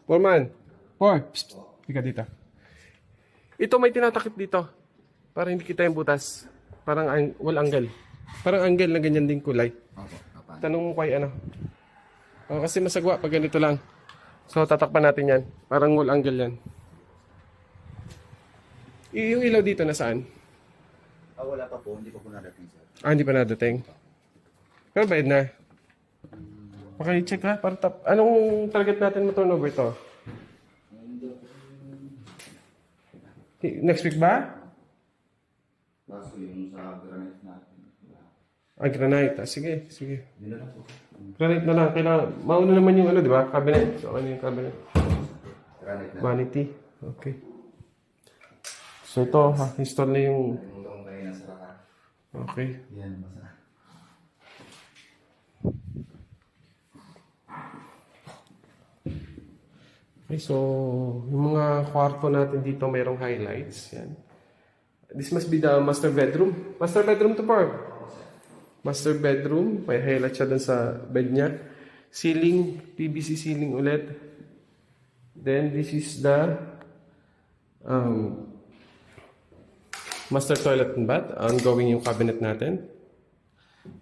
Foreman. Psst. Ika dito. Ito may tinatakip dito. Para hindi kita yung butas. Parang wall angle. Parang angle na ganyan din kulay. Tanong mo kay ano. Kasi masagwa pag ganito lang. So tatakpan natin yan. Parang wall angle yan. Yung ilaw dito nasaan? Wala pa po. Hindi pa po nadating, sir. Hindi pa nadating. Pero bayad na. Paki-check ha. Para anong target natin ma-turnover ito? Next week ba? Kaso yung sa granite natin. Granite. Sige, sige. Yun na lang po. Granite na lang. Kailangan, mauna naman yung ano, di ba? Cabinet. So, ano yung cabinet? Granite na. Vanity. Okay. So, ito, install na yung... Nalimutan ko kayo nasa raka. Okay. Yan, basta. Okay, so, yung mga kwarto natin dito, mayroong highlights. Yan. This must be the master bedroom. Master bedroom to Park. Master bedroom. May highlight siya dun sa bed niya. Ceiling. PVC ceiling ulit. Then, this is the master toilet and bath. Ongoing yung cabinet natin.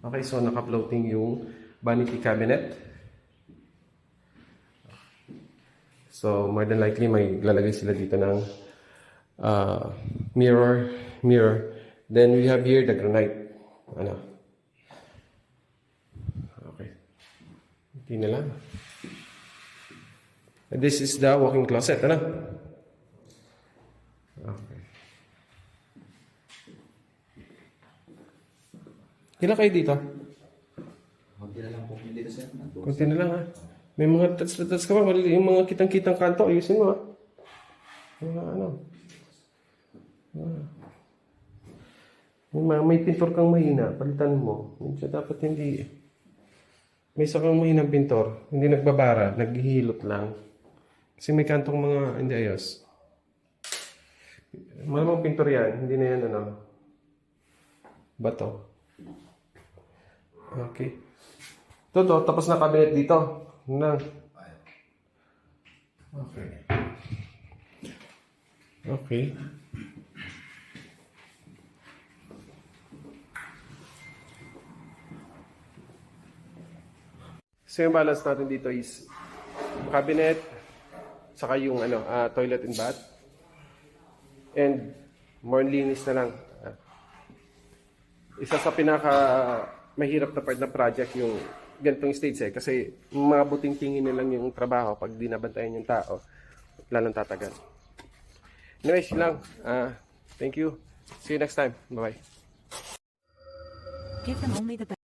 Okay, so naka-floating yung vanity cabinet. So, more than likely, may lalagay sila dito ng mirror. Then, we have here the granite. Ano? Okay. Hindi na lang. And this is the walk-in closet. Ano? Okay. Kailan kayo dito? Kunti na lang po dito, sir. Kunti na lang ha. May mga tats ka ba? Yung mga kitang-kitang kanto, ayusin mo ha. Mga ano. May pintor kang mahina, palitan mo. Medyo dapat hindi. May isa kang mahinang pintor, hindi nagbabara, naghihilot lang. Kasi may kantong mga hindi ayos. Malamang pintor yan, hindi na yan ano. Bato. Okay. Ito, tapos na cabinet dito. Na. Okay. Okay. So yung balance natin dito is cabinet, saka yung toilet and bath. And more linis na lang. Isa sa pinaka mahirap na part ng project yung ganitong stage kasi mabuting tingin na lang yung trabaho pag di nabantayan yung tao lalong tatagal. Anyways, yun lang. Thank you. See you next time. Bye-bye. Give them only the best.